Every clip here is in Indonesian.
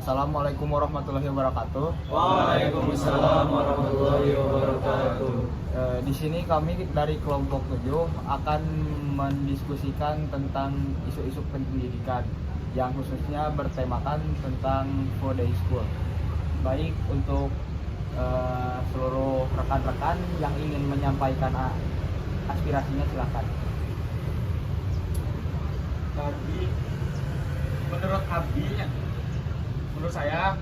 Assalamualaikum warahmatullahi wabarakatuh. Waalaikumsalam warahmatullahi wabarakatuh. Di sini kami dari kelompok 7 akan mendiskusikan tentang isu-isu pendidikan yang khususnya bertemakan tentang full day school. Baik untuk seluruh rekan-rekan yang ingin menyampaikan aspirasinya silakan. Jadi menurut menurut saya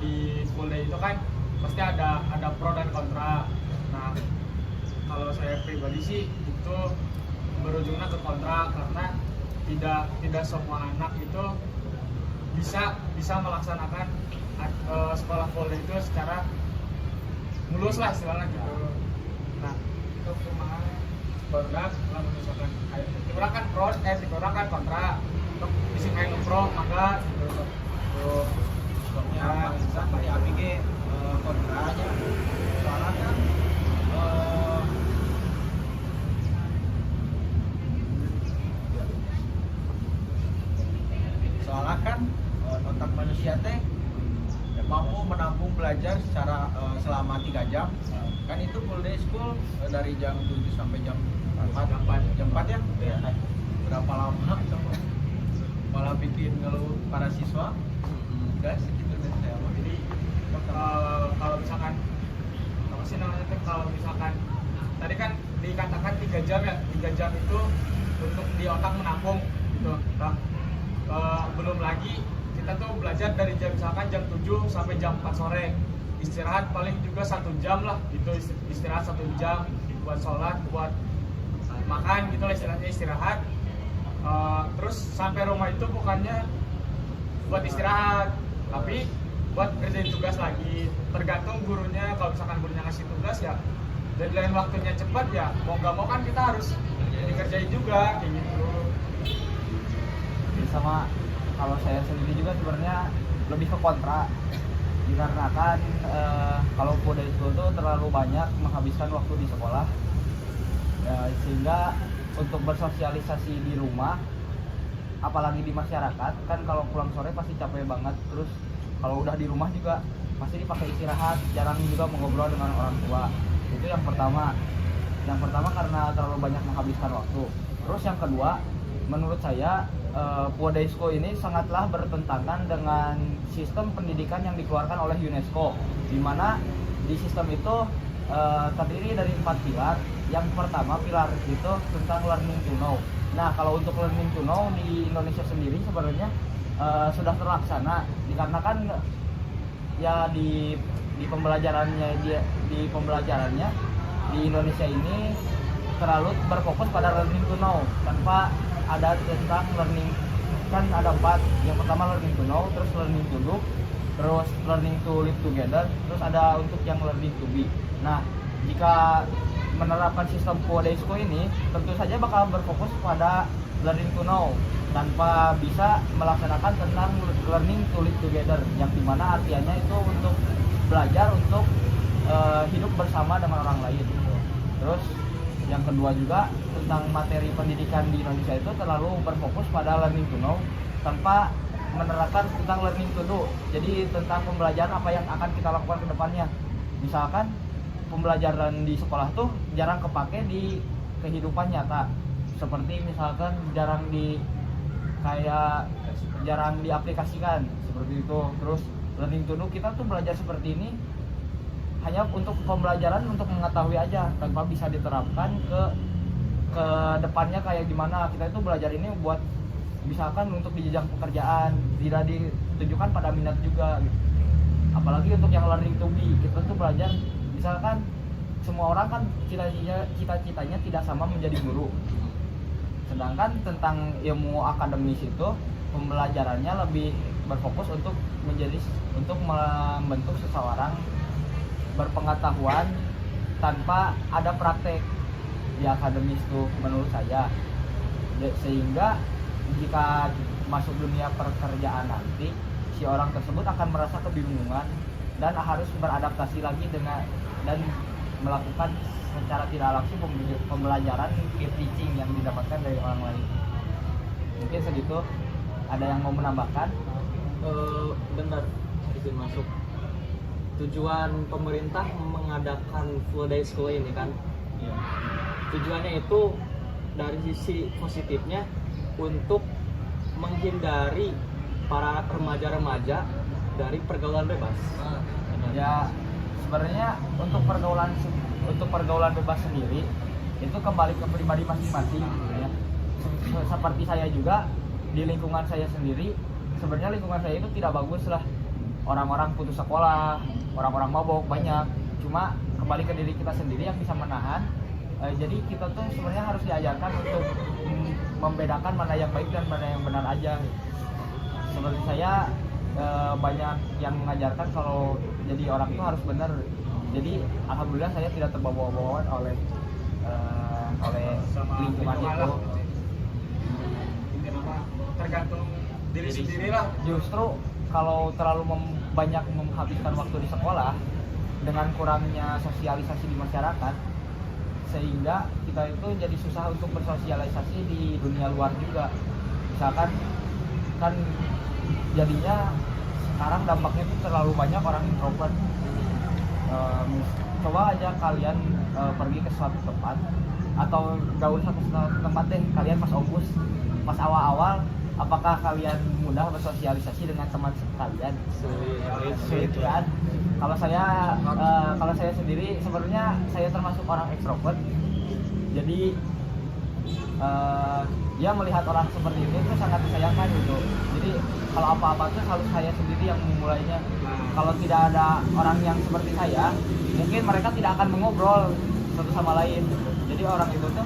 di full day itu kan pasti ada pro dan kontra. Nah, kalau saya pribadi sih itu berujungnya ke kontra karena tidak semua anak itu bisa melaksanakan sekolah full day itu secara mulus lah istilahnya gitu. Nah, untuk produk kalau misalkan dikurang kan pro, dikurang kan kontra. Untuk isi kain pro maka gitu. Tuh, Ya, sama ya pikir kontra aja. Soalnya kan otak manusia teh mampu menampung belajar secara selama 3 jam. Kan itu full day school dari jam 7 sampai jam 4 ya. Berapa lama coba? Malah bikin ngeluh para siswa. Udah segitu deh saya. jadi kalau misalkan apa sih namanya tuh, kalau misalkan tadi kan dikatakan 3 jam ya, 3 jam itu untuk di otak menampung gitu. Nah, belum lagi kita tuh belajar dari misalkan jam 7 sampai jam 4 sore, istirahat paling juga 1 jam lah, itu istirahat 1 jam buat sholat, buat makan gitu lah istilahnya, istirahat. Terus sampai rumah itu bukannya buat istirahat, tapi buat kerjain tugas lagi. Tergantung gurunya, kalau misalkan gurunya ngasih tugas ya deadline waktunya cepat ya mau nggak mau kan kita harus dikerjain juga kayak gitu. Sama kalau saya sendiri juga sebenarnya lebih ke kontra, dikarenakan kalau full day school itu terlalu banyak menghabiskan waktu di sekolah, sehingga untuk bersosialisasi di rumah, apalagi di masyarakat kan kalau pulang sore pasti capek banget, terus kalau udah di rumah juga pasti dipakai istirahat, jarang juga mengobrol dengan orang tua. Itu yang pertama karena terlalu banyak menghabiskan waktu. Terus yang kedua, menurut saya full day school ini sangatlah bertentangan dengan sistem pendidikan yang dikeluarkan oleh UNESCO, di mana di sistem itu terdiri dari 4 pilar. Yang pertama pilar itu tentang learning to know. Nah, kalau untuk learning to know di Indonesia sendiri sebenarnya sudah terlaksana, dikarenakan ya di pembelajarannya di Indonesia ini terlalu berfokus pada learning to know tanpa ada tentang learning. Kan ada 4, yang pertama learning to know, terus learning to do, terus learning to live together, terus ada untuk yang learning to be. Nah, jika menerapkan sistem full day school ini tentu saja bakal berfokus pada learning to know tanpa bisa melaksanakan tentang learning to live together, yang dimana artinya itu untuk belajar untuk hidup bersama dengan orang lain gitu. Terus yang kedua juga tentang materi pendidikan di Indonesia itu terlalu berfokus pada learning to know tanpa menerapkan tentang learning to do. Jadi tentang pembelajaran apa yang akan kita lakukan ke depannya. Misalkan pembelajaran di sekolah tuh jarang kepake di kehidupan nyata, seperti misalkan jarang diaplikasikan seperti itu. Terus learning to do, kita tuh belajar seperti ini hanya untuk pembelajaran, untuk mengetahui aja tanpa bisa diterapkan ke depannya kayak gimana. Kita itu belajar ini buat misalkan untuk di jenjang pekerjaan, tidak ditujukan pada minat juga gitu. Apalagi untuk yang learning to be, kita tuh belajar misalkan semua orang kan cita-citanya tidak sama menjadi guru. Sedangkan tentang ilmu akademis itu pembelajarannya lebih berfokus untuk membentuk seseorang berpengetahuan tanpa ada praktek di akademis itu menurut saya. Sehingga jika masuk dunia pekerjaan nanti, si orang tersebut akan merasa kebingungan dan harus beradaptasi lagi dan melakukan secara tidak langsung pembelajaran peer teaching yang didapatkan dari orang lain. Mungkin segitu. Ada yang mau menambahkan? Benar, izin masuk. Tujuan pemerintah mengadakan full day school ini kan, Iya. tujuannya itu dari sisi positifnya untuk menghindari para remaja-remaja dari pergaulan bebas. Ya sebenarnya untuk pergaulan bebas sendiri itu kembali ke pribadi masing-masing gitu ya. Seperti saya juga di lingkungan saya sendiri, sebenarnya lingkungan saya itu tidak bagus lah. Orang-orang putus sekolah, orang-orang mabok banyak. Cuma kembali ke diri kita sendiri yang bisa menahan. Jadi kita tuh sebenarnya harus diajarkan untuk membedakan mana yang baik dan mana yang benar aja. Seperti saya banyak yang mengajarkan kalau jadi orang itu harus benar. Jadi alhamdulillah saya tidak terbawa-bawa oleh sama lingkungan lingkungan itu. lah. Intinya mah tergantung diri sendiri lah. Justru kalau terlalu banyak menghabiskan waktu di sekolah dengan kurangnya sosialisasi di masyarakat, sehingga kita itu jadi susah untuk bersosialisasi di dunia luar juga. Misalkan kan jadinya sekarang dampaknya itu terlalu banyak orang introvert. Coba aja kalian pergi ke suatu tempat atau gaul satu tempat deh, kalian pas pas awal-awal, apakah kalian mudah bersosialisasi dengan teman kalian? Sulit kan? Kalau saya sendiri sebenarnya saya termasuk orang ekstrovert. Jadi dia melihat orang seperti itu sangat disayangkan gitu. Jadi kalau apa-apa tuh harus saya sendiri yang memulainya. Kalau tidak ada orang yang seperti saya, mungkin mereka tidak akan mengobrol satu sama lain. Jadi orang itu tuh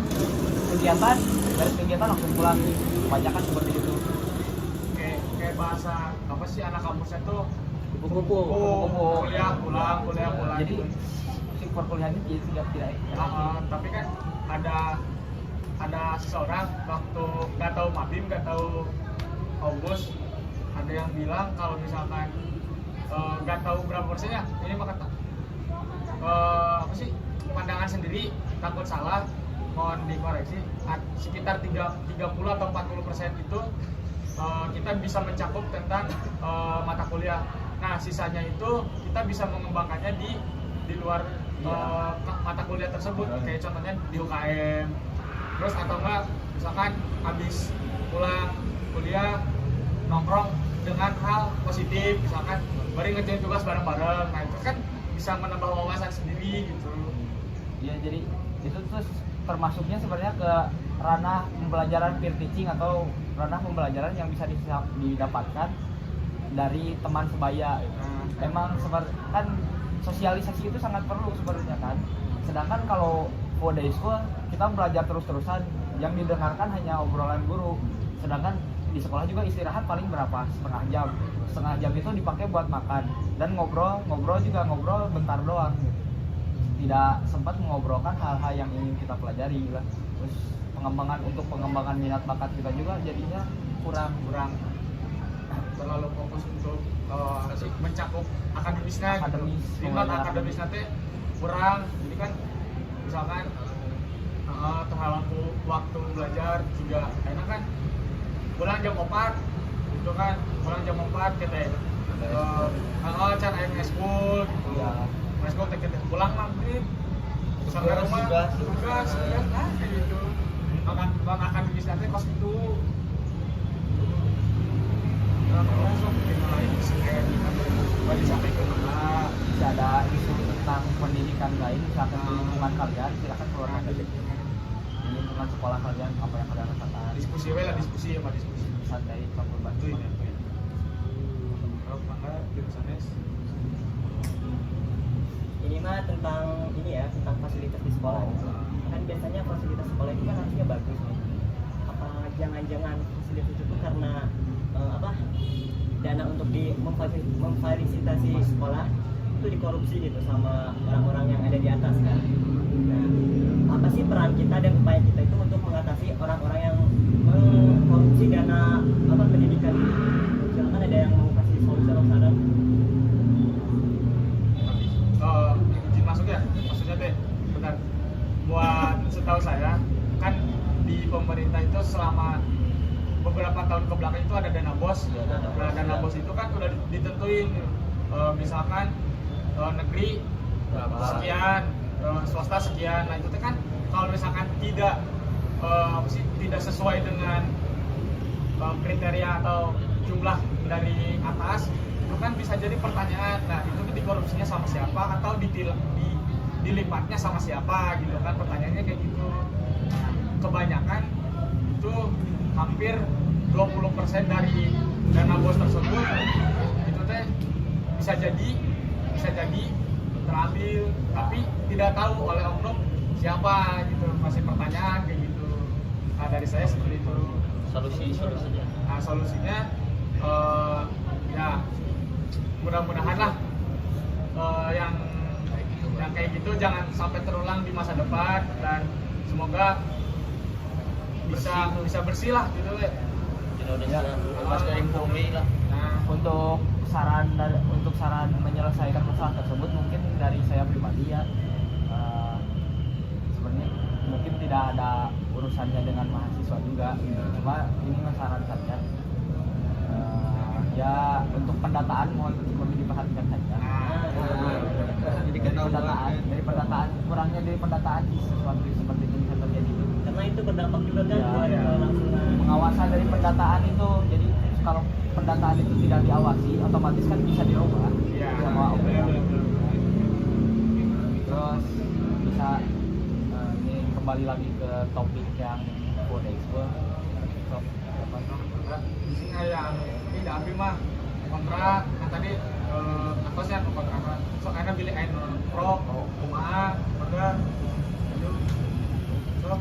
dari kegiatan langsung pulang. Kebanyakan seperti itu. Kayak bahasa apa sih anak kampusnya tuh Kupu-kupu. kuliah pulang Jadi gitu. si perkuliahannya jadi tidak Tapi kan ada seseorang waktu nggak tahu Mabim, nggak tahu August, ada yang bilang kalau misalkan nggak tahu berapa persennya, ini mah kata apa sih, pandangan sendiri takut salah, mohon dikoreksi, sekitar 30 atau 40% itu kita bisa mencakup tentang mata kuliah. Nah sisanya itu kita bisa mengembangkannya di luar mata kuliah tersebut, kayak contohnya di UKM, terus atau enggak misalkan habis pulang kuliah nongkrong dengan hal positif, misalkan mari ngerjain tugas bareng-bareng. Nah itu kan bisa menambah wawasan sendiri gitu. Ya, jadi itu tuh termasuknya sebenarnya ke ranah pembelajaran peer teaching atau ranah pembelajaran yang bisa didapatkan dari teman sebaya. Emang seperti kan sosialisasi itu sangat perlu sebenarnya kan. Sedangkan kalau full day school kita belajar terus-terusan, yang didengarkan hanya obrolan guru. Sedangkan di sekolah juga istirahat paling berapa? Setengah jam itu dipakai buat makan dan ngobrol bentar doang. Tidak sempat mengobrolkan hal-hal yang ingin kita pelajari lah. Terus pengembangan minat bakat kita juga jadinya kurang terlalu fokus untuk mencakup akademisnya Akademis, gitu. Minat akademisnya teh kurang. Jadi kan misalkan terhalang waktu belajar juga enak kan, pulang jam 4 gitu kan, pulang jam 4 kita can aing school gitu Ya. school kita pulang maghrib sampai rumah tugas ya kan kayak gitu. Bang akademis nanti kos itu langsung dimulai buat disampaikan Bisa ada isu tentang pendidikan lain, misalkan di lingkungan kalian, silakan keluarkan dari di lingkungan sekolah kalian apa yang kalian rasakan. diskusi sama diskusi Santai, campur bantu. itu ini kalau maka jurusannya Ini mah tentang tentang fasilitas di sekolah. Kan biasanya fasilitas sekolah itu kan harusnya bagus nih. Apa jangan-jangan fasilitas itu karena dana untuk memfasilitasi sekolah itu dikorupsi gitu sama orang-orang yang ada di atas kan. Nah, apa sih peran kita dan upaya kita itu untuk mengatasi orang-orang yang mengkorupsi dana pendidikan? Silakan ada yang mau kasih solusi atau saran? izin masuk ya, maksudnya teh benar. Buat setahu saya kan di pemerintah itu selama beberapa tahun kebelakang itu ada dana bos. Nah, dana bos itu kan ditentuin misalkan negeri sekian, swasta sekian. Nah itu teh kan kalau misalkan tidak tidak sesuai dengan kriteria atau jumlah dari atas, itu kan bisa jadi pertanyaan. Nah itu dikorupsinya sama siapa atau dilipatnya sama siapa gitu kan, pertanyaannya kayak gitu. Nah, kebanyakan itu hampir 20% dari dana bos tersebut itu teh bisa jadi terambil, tapi tidak tahu oleh oknum siapa gitu, masih pertanyaan kayak gitu. Nah dari saya seperti itu. Solusinya. Nah solusinya ya mudah-mudahan lah yang kayak gitu jangan sampai terulang di masa depan, dan semoga bisa bersih lah gitu ya. Bebas dari pungli lah. Nah, Untuk saran menyelesaikan masalah tersebut mungkin dari saya pribadi ya, sebenarnya mungkin tidak ada urusannya dengan mahasiswa juga, cuma ini mah saran saja. Ya untuk pendataan mohon lebih diperhatikan saja. Jadi dari pendataan kurangnya dari pendataan sesuatu seperti itu bisa terjadi. Karena itu berdampak juga kan Ya, buat ya. kelangsungan. Pengawasan dari pendataan itu, jadi kalau pendataan itu tidak diawasi otomatis kan bisa dirubah ya, sama oknum. betul. Terus bisa ini kembali lagi ke topik yang Food Expo. Di sini yang tidak api mah kontrak. Nah tadi apa sih yang kontrak? Soalnya pilih air pro, kumaha, order, itu, so.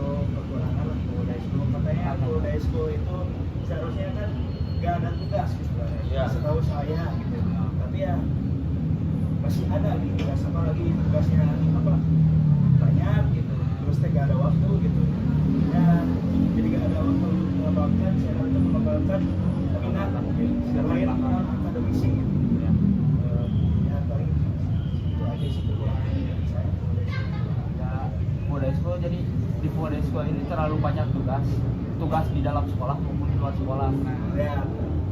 Untuk kekurangan Poldesko, katanya Poldesko itu seharusnya kan nggak ada tugas gitu sebenarnya. Ya. Setahu saya gitu. Tapi ya masih ada gitu tugas, apalagi tugasnya apa banyak gitu. Terus nggak ada waktu gitu. Ya jadi nggak ada waktu untuk mengembangkan, saya harus mengembangkan minat mungkin selain akademisi gitu. Ya paling itu aja sih kekurangan dari saya. Ya, Food Expo, jadi di Food Expo ini terlalu banyak tugas di dalam sekolah maupun di luar sekolah. Ya.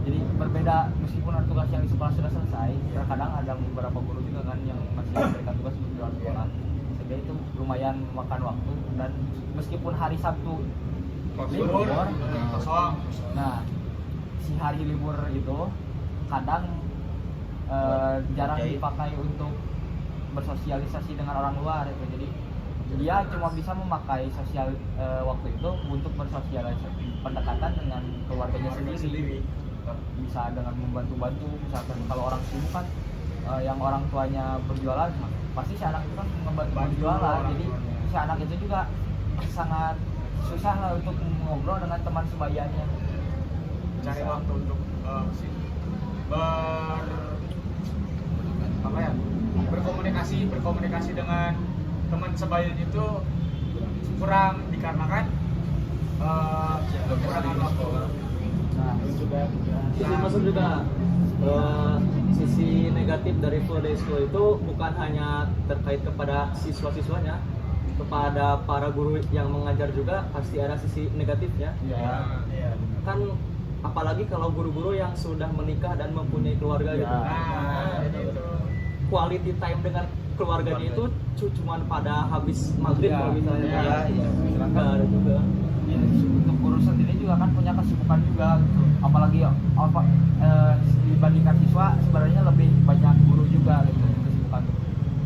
Jadi berbeda, meskipun ada tugas yang di sekolah sudah selesai, terkadang ada beberapa guru juga kan yang masih memberikan tugas di luar sekolah, sehingga itu lumayan memakan waktu. Dan meskipun hari Sabtu libur, Kosong. nah si hari libur itu kadang jarang dipakai untuk bersosialisasi dengan orang luar gitu. Jadi dia cuma bisa memakai waktu itu untuk bersosialisasi pendekatan dengan keluarganya sendiri. Bisa dengan membantu-bantu, misalkan kalau orang sibuk kan yang orang tuanya berjualan, pasti si anak itu kan membantu berjualan. Jadi si anak itu juga sangat susah lah untuk ngobrol dengan teman sebayanya. Cari Bisa. waktu untuk berkomunikasi dengan teman sebayanya itu kurang dikarenakan kekurangan waktu. Nah, Itu masuk juga sisi negatif dari Food Expo itu bukan hanya terkait kepada siswa-siswanya, kepada para guru yang mengajar juga pasti ada sisi negatifnya. ya. Iya. Kan apalagi kalau guru-guru yang sudah menikah dan mempunyai keluarga gitu. Ya. Nah, itu. Quality time dengan keluarganya itu cuman pada habis maghrib Ya. kalau misalnya. Ya. Nggak ada juga. Ya, untuk guru sendiri juga kan punya kesibukan juga gitu. Apalagi dibandingkan siswa sebenarnya lebih banyak guru juga gitu kesibukan tuh.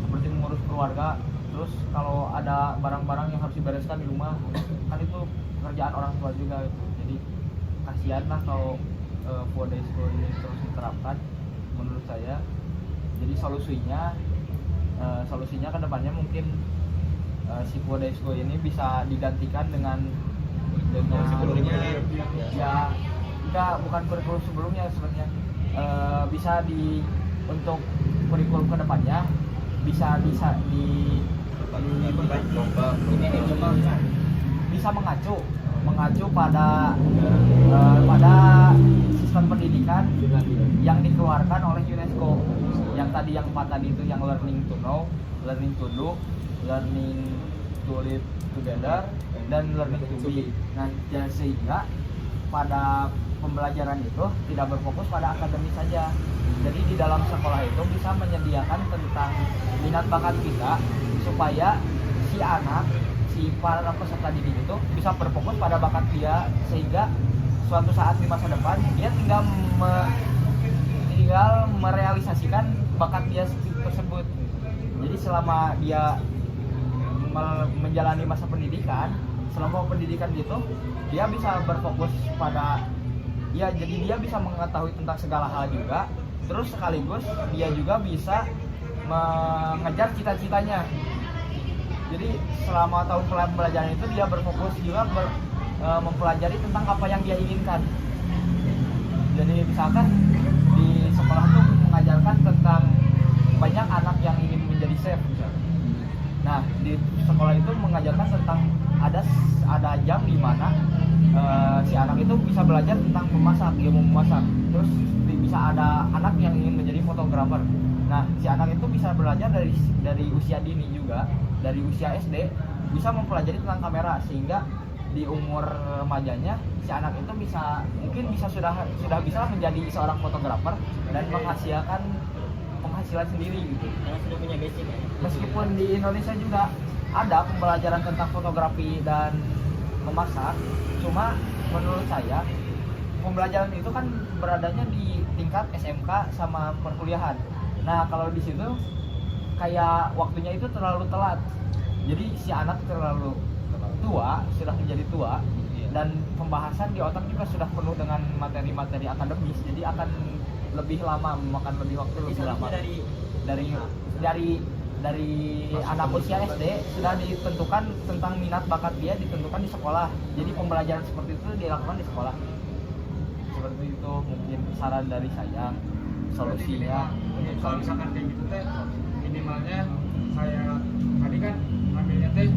Seperti mengurus keluarga, terus kalau ada barang-barang yang harus dibereskan di rumah kan itu pekerjaan orang tua juga gitu. Jadi kasihan lah kalau Food Expo ini terus diterapkan menurut saya. Jadi solusinya ke depannya mungkin si Food Expo ini bisa digantikan dengan ya enggak, bukan kurikulum sebelumnya sebenarnya. Bisa untuk kurikulum kedepannya bisa mengacu pada sistem pendidikan yang dikeluarkan oleh UNESCO. Yang tadi yang 4 tadi itu, yang learning to know, learning to do, learning to live together, dan learning to be. Nah, sehingga pada pembelajaran itu tidak berfokus pada akademis saja. Jadi di dalam sekolah itu bisa menyediakan tentang minat bakat kita supaya si para peserta didik itu bisa berfokus pada bakat dia, sehingga suatu saat di masa depan dia tinggal merealisasikan bakat dia tersebut. Jadi selama dia menjalani masa pendidikan, selama pendidikan itu dia bisa berfokus pada jadi dia bisa mengetahui tentang segala hal juga, terus sekaligus dia juga bisa mengejar cita-citanya. Jadi selama tahun pembelajaran itu dia berfokus juga mempelajari tentang apa yang dia inginkan. Jadi misalkan di sekolah tuh mengajarkan tentang banyak anak yang ingin menjadi chef. Nah, di sekolah itu mengajarkan tentang ada jam di mana si anak itu bisa belajar tentang memasak, ilmu memasak. Terus bisa ada anak yang ingin menjadi fotografer. Nah, si anak itu bisa belajar dari usia dini juga, dari usia SD bisa mempelajari tentang kamera, sehingga di umur remajanya si anak itu mungkin sudah bisa menjadi seorang fotografer dan menghasilkan penghasilan sendiri gitu. Karena sudah punya basic ya. Meskipun di Indonesia juga ada pembelajaran tentang fotografi dan memasak, cuma menurut saya pembelajaran itu kan beradanya di tingkat SMK sama perkuliahan. Nah, kalau di situ kayak waktunya itu terlalu telat. Jadi si anak terlalu tua, sudah menjadi tua, dan pembahasan di otak juga sudah penuh dengan materi-materi akademis. Jadi akan lebih lama, memakan lebih waktu, lebih lama. Dari anak usia SD sudah ditentukan tentang minat bakat dia, ditentukan di sekolah. Jadi pembelajaran seperti itu dilakukan di sekolah. Seperti itu mungkin saran dari saya, solusinya. Kalau misalkan kayak gitu teh, minimalnya saya tadi kan ngambilnya teh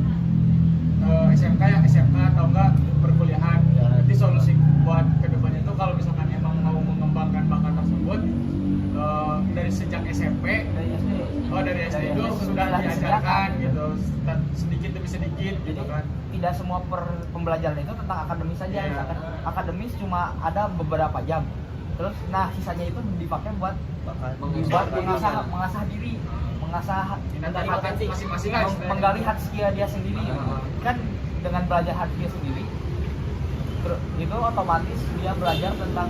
SMK atau enggak perkuliahan. Jadi solusi buat kedepannya itu kalau misalkan emang mau mengembangkan bakat tersebut dari sejak SMP, dari SD itu sudah diajarkan gitu, sedikit demi sedikit gitu kan. Tidak semua pembelajaran itu tentang akademis saja. Misalkan akademis cuma ada beberapa jam. Terus sisanya itu dipakai buat mengasah diri, mengasah masing-masing lah, menggali hard skill dia sendiri. Kan dengan belajar hard skill sendiri itu otomatis dia belajar tentang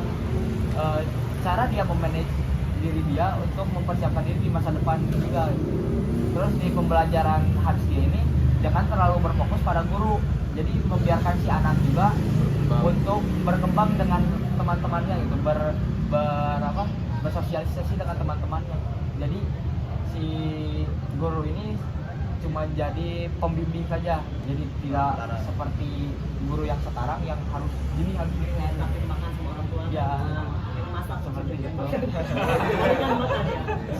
cara dia memanage diri dia untuk mempersiapkan diri di masa depan juga. Terus di pembelajaran hard skill ini jangan terlalu berfokus pada guru, jadi membiarkan si anak juga untuk berkembang dengan teman-temannya gitu, bersosialisasi dengan teman-temannya. Jadi si guru ini cuma jadi pembimbing saja, jadi tidak seperti guru yang sekarang yang harus gini Tapi dimakan sama orang tua. Ya, masak seperti itu. Ya.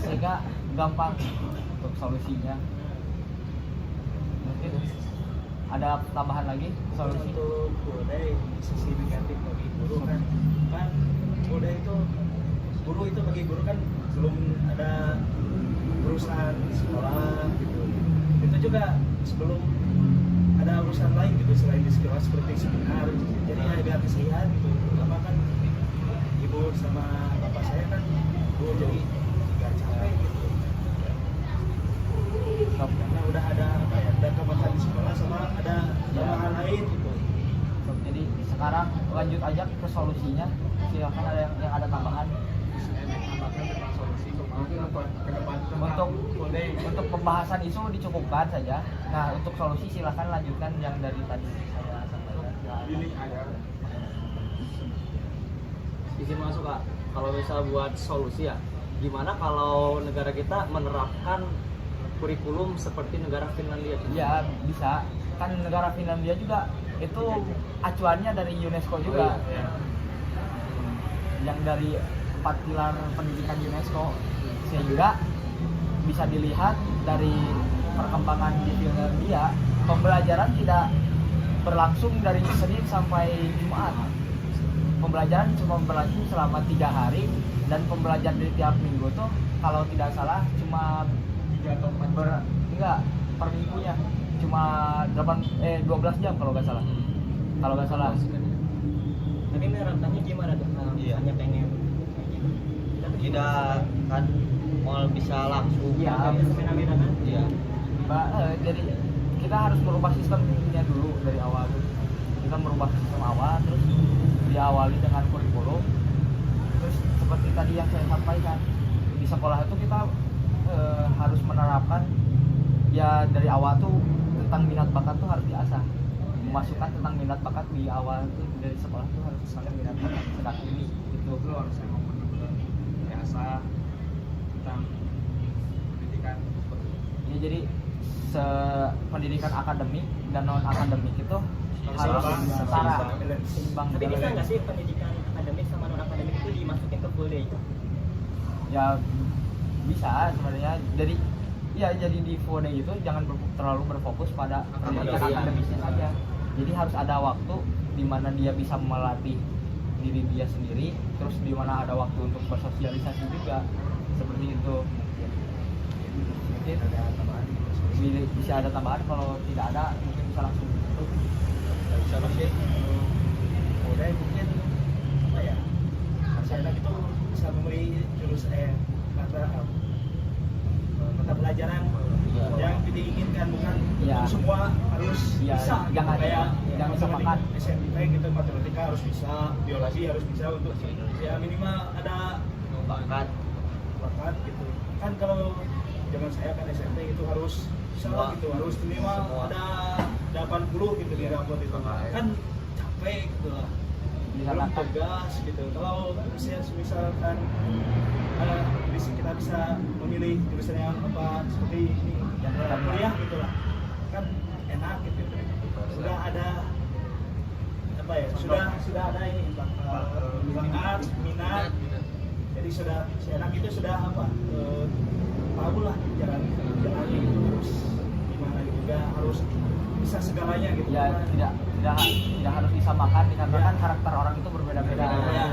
Sehingga gampang untuk solusinya. Mungkin ada tambahan lagi solusi. Untuk budaya sisi negatif bagi guru kan budaya itu bagi guru kan belum ada urusan sekolah gitu. Itu juga sebelum ada urusan lain gitu selain di sekolah seperti seminar gitu. Jadi agak kasihan gitu, terutama kan ibu sama bapak saya kan jadi agak capek gitu. Karena udah ada ada tambahan di sekolah sama ada tambahan lain gitu. Jadi sekarang lanjut aja ke solusinya. Silakan ada yang ada tambahan. Untuk pembahasan isu dicukupkan saja. Nah, untuk solusi silakan lanjutkan yang dari tadi saya sampaikan. Izin masuk Kak, kalau misal buat solusi ya, gimana kalau negara kita menerapkan kurikulum seperti negara Finlandia? Ya bisa, kan negara Finlandia juga itu acuannya dari UNESCO juga, yang dari 4 pilar pendidikan UNESCO, sehingga bisa dilihat dari perkembangan di Finlandia, pembelajaran tidak berlangsung dari Senin sampai Jumat. Pembelajaran cuma berlangsung selama 3 hari, dan pembelajaran di tiap minggu tuh kalau tidak salah cuma 3 atau 4 enggak, per minggunya cuma 12 jam kalau nggak salah. Tapi menerapkannya gimana tuh? tidak kan mau bisa langsung. Iya. Fenomena kan? Iya. Jadi kita harus merubah sistemnya dulu dari awal tuh. Kita merubah sistem awal, terus diawali dengan kurikulum. Terus seperti tadi yang saya sampaikan, di sekolah itu kita harus menerapkan ya dari awal tuh tentang minat bakat tuh harus diasah. Memasukkan tentang minat bakat di awal tuh dari sekolah tuh harus sangat minat bakat sedang ini gitu. Itu harusnya mau benar-benar biasa tentang pendidikan. Ya jadi pendidikan akademik dan non akademik itu harus setara, seimbang. Tapi bisa nggak sih pendidikan akademik sama non akademik itu dimasukin ke full day? Ya bisa sebenarnya. Jadi di full day itu jangan terlalu berfokus pada pendidikan akademisnya saja. Jadi harus ada waktu di mana dia bisa melatih diri dia sendiri, terus di mana ada waktu untuk bersosialisasi juga, seperti itu. Mungkin bisa ada tambahan, kalau tidak ada mungkin bisa langsung tutup. Bisa masih udah mungkin apa ya, masyarakat itu bisa memberi mata pelajaran yang diinginkan, bukan Ya. untuk semua harus Ya, bisa gitu. jangan- Kayak jangan disamakan. SMP gitu, matematika harus bisa, biologi harus bisa, untuk ya minimal ada Bakat. bakat gitu kan. Kalau zaman saya kan SMP itu harus bisa lah gitu, harus minimal Semua. ada 80 gitu di rapot itu kan, capek gitu lah, belum tegas gitu. Kalau misalkan kita bisa memilih jurusan yang apa seperti ini yang kuliah gitu lah, kan enak gitu. Sudah ada apa ya, sudah ada ini bakat, minat, jadi sudah enak itu, sudah apa tahu lah jalannya itu harus gimana juga, harus bisa segalanya gitu. Ya tidak harus disamakan dikarenakan karakter orang itu berbeda-beda. Ya.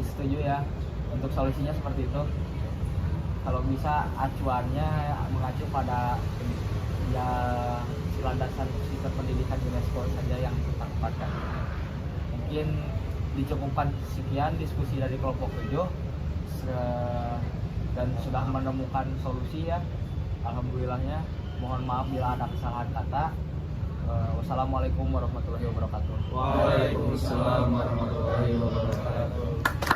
Setuju ya. Untuk solusinya seperti itu. Kalau bisa acuannya mengacu pada ya landasan sistem pendidikan UNESCO saja yang kita tempatkan. Mungkin dicukupkan sekian diskusi dari kelompok 7 dan sudah menemukan solusi ya. Alhamdulillahnya. Mohon maaf bila ada kesalahan kata. Wassalamualaikum warahmatullahi wabarakatuh. Waalaikumsalam warahmatullahi wabarakatuh.